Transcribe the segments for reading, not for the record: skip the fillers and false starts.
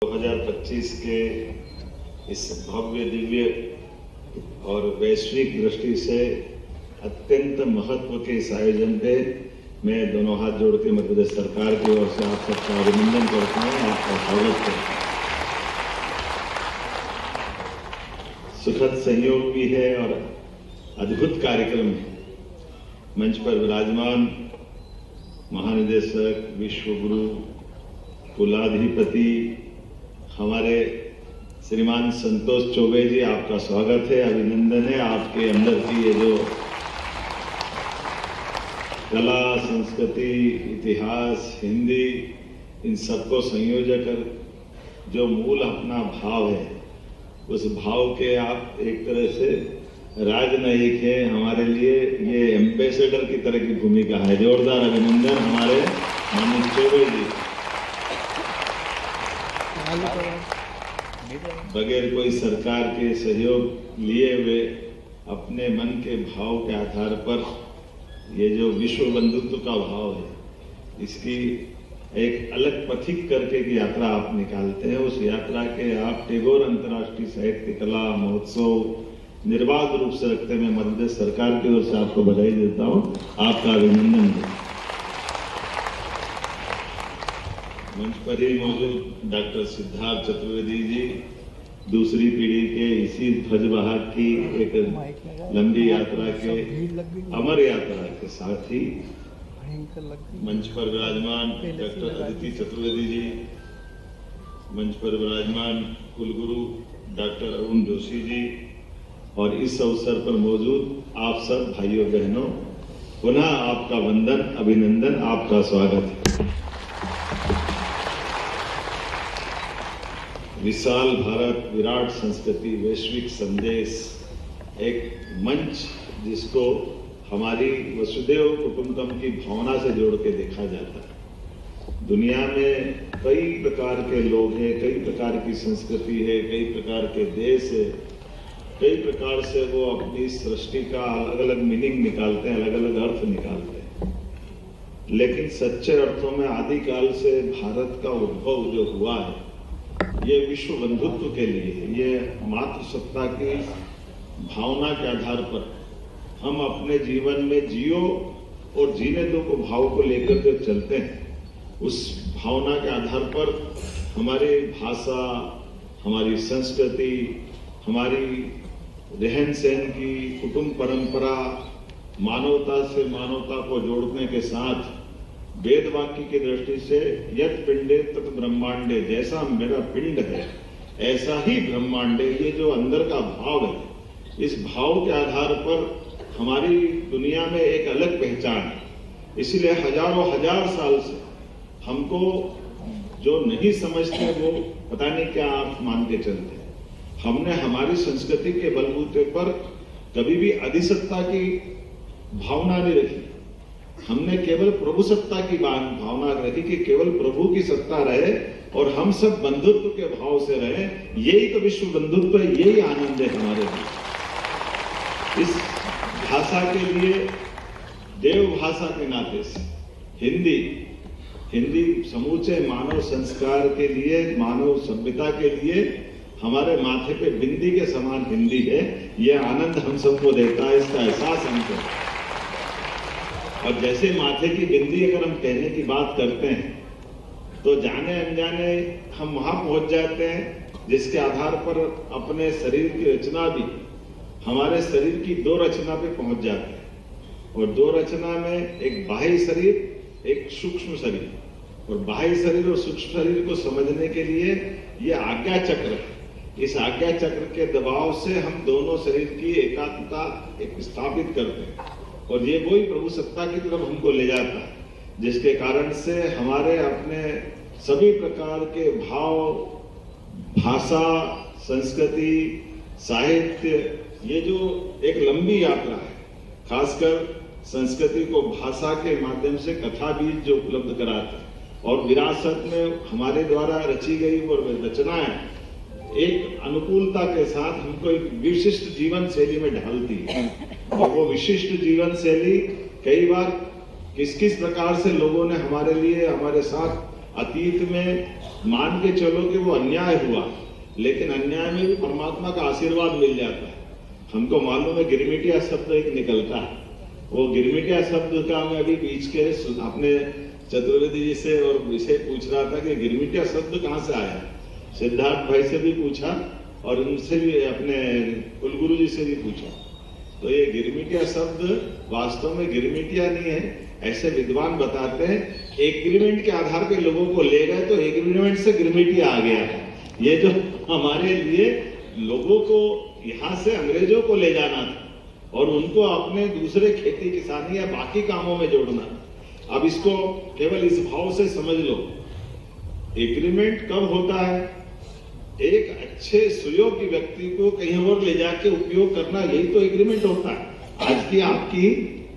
2025 के इस भव्य दिव्य और वैश्विक दृष्टि से अत्यंत महत्व के इस आयोजन पे मैं दोनों हाथ जोड़ के मध्य प्रदेश सरकार की ओर से आप सबका अभिनंदन करता हूँ, आपका स्वागत करता हूँ। सुखद संयोग भी है और अद्भुत कार्यक्रम है। मंच पर विराजमान महानिदेशक, विश्वगुरु, कुलाधिपति हमारे श्रीमान संतोष चौबे जी, आपका स्वागत है, अभिनंदन है। आपके अंदर की ये जो कला, संस्कृति, इतिहास, हिंदी, इन सबको संयोजक कर जो मूल अपना भाव है, उस भाव के आप एक तरह से राजनयिक है। हमारे लिए ये एम्बेसडर की तरह की भूमिका है। जोरदार अभिनंदन हमारे माननीय चौबे जी। बगैर कोई सरकार के सहयोग लिए हुए अपने मन के भाव के आधार पर ये जो विश्व बंधुत्व का भाव है, इसकी एक अलग पथिक करके की यात्रा आप निकालते हैं। उस यात्रा के आप टैगोर अंतर्राष्ट्रीय साहित्य कला महोत्सव निर्बाध रूप से रखते हैं। मध्य प्रदेश सरकार की ओर से आपको बधाई देता हूं, आपका अभिनंदन है। मंच पर ही मौजूद डॉक्टर सिद्धार्थ चतुर्वेदी जी, दूसरी पीढ़ी के इसी ध्वजवाहक की एक लंबी यात्रा के अमर यात्रा के साथ ही मंच पर विराजमान डॉक्टर अदिति चतुर्वेदी जी, मंच पर विराजमान कुलगुरु डॉक्टर अरुण जोशी जी और इस अवसर पर मौजूद आप सब भाइयों बहनों, पुनः आपका वंदन, अभिनंदन, आपका स्वागत है। विशाल भारत, विराट संस्कृति, वैश्विक संदेश, एक मंच जिसको हमारी वसुदेव कुटुंबकम की भावना से जोड़ के देखा जाता है। दुनिया में कई प्रकार के लोग हैं, कई प्रकार की संस्कृति है, कई प्रकार के देश है, कई प्रकार से वो अपनी सृष्टि का अलग अलग मीनिंग निकालते हैं, अलग अलग अर्थ निकालते हैं। लेकिन सच्चे अर्थों में आदिकाल से भारत का उद्भव जो हुआ है, ये विश्व बंधुत्व के लिए है। ये मातृसत्ता की भावना के आधार पर हम अपने जीवन में जियो और जीने दो को भाव को लेकर जो चलते हैं, उस भावना के आधार पर हमारी भाषा, हमारी संस्कृति, हमारी रहन सहन की कुटुंब परंपरा, मानवता से मानवता को जोड़ने के साथ वेद वाक्य की दृष्टि से यत् पिंडे तत् ब्रह्मांडे, जैसा मेरा पिंड है ऐसा ही ब्रह्मांडे, ये जो अंदर का भाव है, इस भाव के आधार पर हमारी दुनिया में एक अलग पहचान है। इसलिए हजारों हजार साल से हमको जो नहीं समझते वो पता नहीं क्या अर्थ मान के चलते हैं। हमने हमारी संस्कृति के बलबूते पर कभी भी अधिसत्ता की भावना नहीं रखी। हमने केवल प्रभु सत्ता की भावना रखी कि केवल प्रभु की सत्ता रहे और हम सब बंधुत्व के भाव से रहे। यही तो विश्व बंधुत्व है, यही आनंद है हमारे लिए। इस भाषा के लिए, देव भाषा के नाते से हिंदी समूचे मानव संस्कार के लिए, मानव सभ्यता के लिए हमारे माथे पे बिंदी के समान हिंदी है। यह आनंद हम सबको देता है, इसका एहसास हमको। और जैसे माथे की बिंदी अगर हम कहने की बात करते हैं तो जाने अनजाने हम वहां पहुंच जाते हैं जिसके आधार पर अपने शरीर की रचना भी हमारे शरीर की दो रचना पे पहुंच जाते हैं। और दो रचना में एक बाह्य शरीर, एक सूक्ष्म शरीर। और बाह्य शरीर और सूक्ष्म शरीर को समझने के लिए ये आज्ञा चक्र है। इस आज्ञा चक्र के दबाव से हम दोनों शरीर की एकात्मता स्थापित करते हैं और ये वही प्रभु सत्ता की तरफ हमको ले जाता है, जिसके कारण से हमारे अपने सभी प्रकार के भाव, भाषा, संस्कृति, साहित्य, ये जो एक लंबी यात्रा है, खासकर संस्कृति को भाषा के माध्यम से कथा बीज जो उपलब्ध कराते हैं और विरासत में हमारे द्वारा रची गई वो रचनाएं एक अनुकूलता के साथ हमको एक विशिष्ट जीवन शैली में ढालती है। और वो विशिष्ट जीवन शैली कई बार किस किस प्रकार से लोगों ने हमारे लिए, हमारे साथ अतीत में मान के चलो कि वो अन्याय हुआ, लेकिन अन्याय में भी परमात्मा का आशीर्वाद मिल जाता है। हमको मालूम है गिरमिटिया शब्द एक निकलता है, वो गिरमिटिया शब्द का मैं अभी बीच के अपने चतुर्वेदी जी से और विषय पूछ रहा था कि गिरमिटिया शब्द कहाँ से आया। सिद्धार्थ भाई से भी पूछा और उनसे भी, अपने कुलगुरु जी से भी पूछा। तो ये गिरमिटिया शब्द वास्तव में गिरमिटिया नहीं है, ऐसे विद्वान बताते हैं एग्रीमेंट के आधार पे लोगों को ले गए तो एग्रीमेंट से गिरमिटिया आ गया। ये जो हमारे लिए लोगों को यहाँ से अंग्रेजों को ले जाना था और उनको अपने दूसरे खेती किसानी या बाकी कामों में जोड़ना। अब इसको केवल इस भाव से समझ लो, एग्रीमेंट कब होता है? एक अच्छे सुयोग्य व्यक्ति को कहीं और ले जाके उपयोग करना, यही तो एग्रीमेंट होता है। आज की आपकी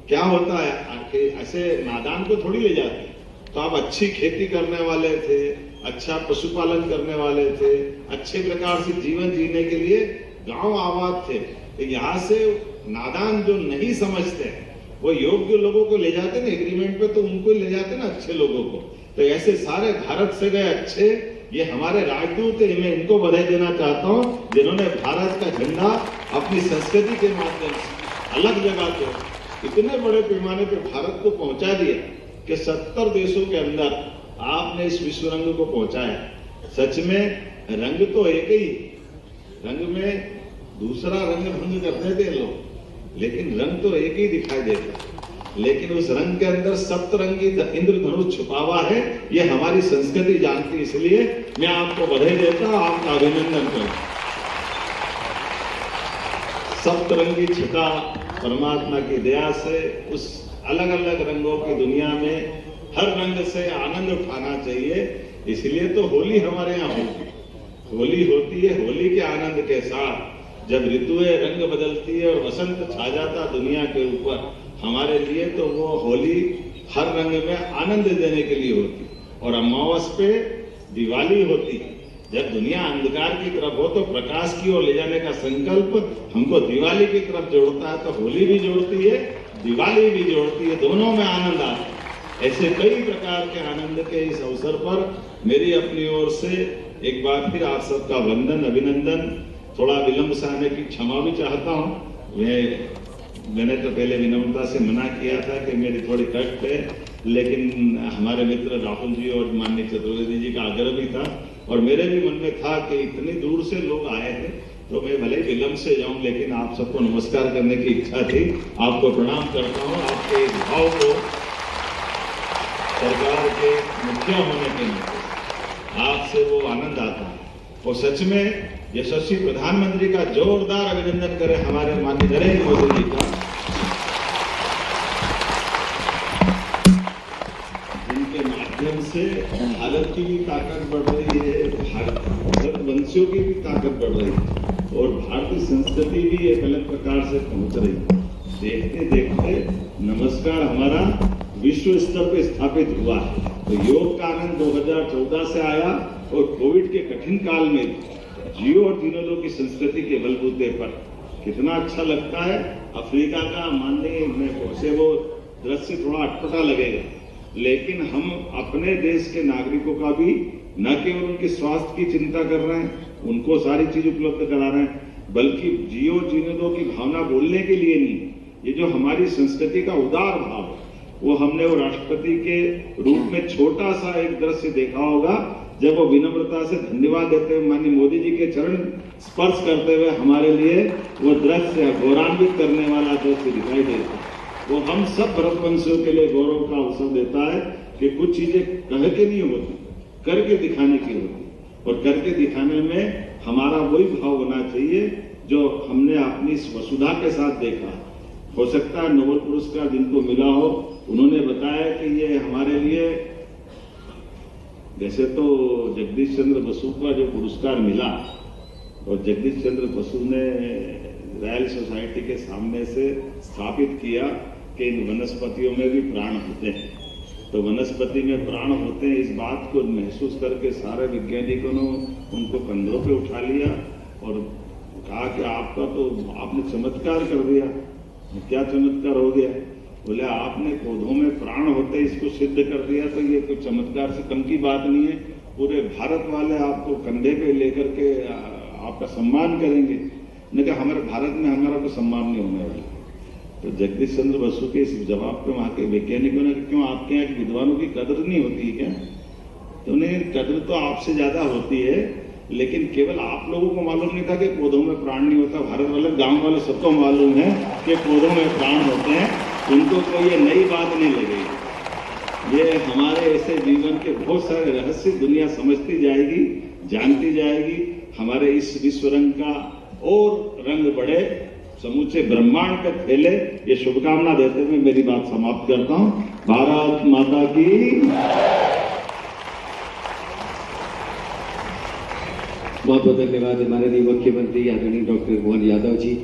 क्या होता है, ऐसे नादान को थोड़ी ले जाते। तो आप अच्छी खेती करने वाले थे, अच्छा पशुपालन करने वाले थे, अच्छे प्रकार से जीवन जीने के लिए गांव आबाद थे। तो यहाँ से नादान जो नहीं समझते वो योग्य लोगों को ले जाते ना एग्रीमेंट पे, तो उनको ले जाते ना अच्छे लोगों को। तो ऐसे सारे भारत से गए अच्छे, ये हमारे राजदूत है, मैं इनको बधाई देना चाहता हूँ जिन्होंने भारत का झंडा अपनी संस्कृति के माध्यम से अलग जगह पे इतने बड़े पैमाने पे भारत को पहुंचा दिया कि 70 देशों के अंदर आपने इस विश्व रंग को पहुंचाया। सच में रंग तो एक ही, रंग में दूसरा रंग भंग करते थे लोग, लेकिन रंग तो एक ही दिखाई देता। लेकिन उस रंग के अंदर सप्तरंगी इंद्रधनुष छुपा हुआ है, ये हमारी संस्कृति जानती है। इसलिए मैं आपको बधाई देता हूं, आपका अभिनंदन करता। सप्तरंगी छटा परमात्मा की दया से उस अलग अलग रंगों की दुनिया में हर रंग से आनंद उठाना चाहिए। इसलिए तो होली हमारे यहाँ होली होती है। होली के आनंद के साथ जब ऋतुएं रंग बदलती है और वसंत छा जाता दुनिया के ऊपर, हमारे लिए तो वो होली हर रंग में आनंद देने के लिए होती। और अमावस पे दिवाली होती। जब दुनिया अंधकार की तरफ हो तो प्रकाश की ओर ले जाने का संकल्प हमको दिवाली की तरफ जोड़ता है। तो होली भी जोड़ती है, दिवाली भी जोड़ती है, दोनों में आनंद आता है। ऐसे कई प्रकार के आनंद के इस अवसर पर मेरी अपनी ओर से एक बार फिर आप सबका वंदन, अभिनंदन। थोड़ा विलंब से आने की क्षमा भी चाहता हूँ। मैंने तो पहले विनम्रता से मना किया था कि मेरी थोड़ी कष्ट है, लेकिन हमारे मित्र राहुल जी और माननीय चतुर्वेदी जी का आग्रह भी था और मेरे भी मन में था कि इतनी दूर से लोग आए थे तो मैं भले विलंब से जाऊं, लेकिन आप सबको नमस्कार करने की इच्छा थी। आपको प्रणाम करता हूं। आपके इस भाव को सरकार के मुखिया होने के नाते आपसे वो आनंद आता है। और सच में यशस्वी प्रधानमंत्री का जोरदार अभिनंदन करें हमारे माननीय नरेंद्र मोदी जी का, जिनके माध्यम से भारत की भी ताकत बढ़ रही है, भारतवंशियों की भी ताकत बढ़ रही है और भारतीय संस्कृति भी एक अलग प्रकार से पहुंच रही है। देखते देखते नमस्कार हमारा विश्व स्तर पे स्थापित हुआ है। तो योग का आनंद 2014 से आया और कोविड के कठिन काल में जियो और जिनोदो की संस्कृति के बलबूते पर कितना अच्छा लगता है। अफ्रीका का माननीय में पहुंचे वो दृश्य थोड़ा अटपटा लगेगा, लेकिन हम अपने देश के नागरिकों का भी न केवल उनके स्वास्थ्य की चिंता कर रहे हैं, उनको सारी चीज उपलब्ध करा रहे हैं, बल्कि जियो जीने दो की भावना बोलने के लिए नहीं, ये जो हमारी संस्कृति का उदार भाव है वो हमने वो राष्ट्रपति के रूप में छोटा सा एक दृश्य देखा होगा, जब वो विनम्रता से धन्यवाद देते हुए माननीय मोदी जी के चरण स्पर्श करते हुए हमारे लिए वो दृश्य गौरवान्वित करने वाला दृश्य दिखाई देता है। वो हम सब भारतवंशियों के लिए गौरव का अवसर देता है कि कुछ चीजें कह के नहीं होती, करके दिखाने की होती, और करके दिखाने में हमारा वही भाव होना चाहिए जो हमने अपनी वसुधा के साथ देखा। हो सकता है नोबेल पुरस्कार जिनको मिला हो, उन्होंने बताया कि ये हमारे लिए, जैसे तो जगदीश चंद्र बसु का जो पुरस्कार मिला और जगदीश चंद्र बसु ने रॉयल सोसाइटी के सामने से स्थापित किया कि इन वनस्पतियों में भी प्राण होते हैं, तो वनस्पति में प्राण होते हैं, इस बात को महसूस करके सारे वैज्ञानिकों ने उनको कंधों पे उठा लिया और कहा कि आपका तो आपने चमत्कार कर दिया। क्या चमत्कार हो गया? बोले आपने पौधों में प्राण होते इसको सिद्ध कर दिया, तो ये कोई चमत्कार से कम की बात नहीं है। पूरे भारत वाले आपको कंधे पे लेकर के आपका सम्मान करेंगे। न कि हमारे भारत में हमारा कोई सम्मान नहीं होने वाला। तो जगदीश चंद्र बसु के इस जवाब पे वहां के वैज्ञानिकों ने क्यों आपके यहाँ विद्वानों की कदर नहीं होती है क्या? तो उन्हें कदर तो आपसे ज्यादा होती है, लेकिन केवल आप लोगों को मालूम नहीं था कि पौधों में प्राण नहीं होता। भारत वाले, गांव वाले सबको मालूम है कि पौधों में प्राण होते हैं। उनको कोई ये नई बात नहीं लगेगी। ये हमारे ऐसे जीवन के बहुत सारे रहस्य दुनिया समझती जाएगी, जानती जाएगी। हमारे इस विश्व रंग का और रंग बढ़े, समूचे ब्रह्मांड पे फैले, ये शुभकामना देते हुए मेरी बात समाप्त करता हूं। भारत माता की। बहुत बहुत धन्यवाद माननीय मुख्यमंत्री आदरणीय डॉक्टर मोहन यादव जी।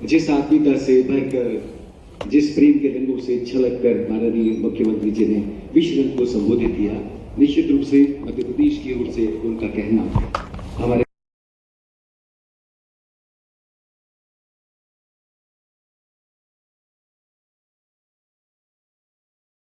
जिस आत्मीयता से भरकर, जिस प्रेम के रंगों से छलक कर माननीय मुख्यमंत्री जी ने विश्व रंग को संबोधित किया, निश्चित रूप से मध्य प्रदेश की ओर से उनका कहना हमारे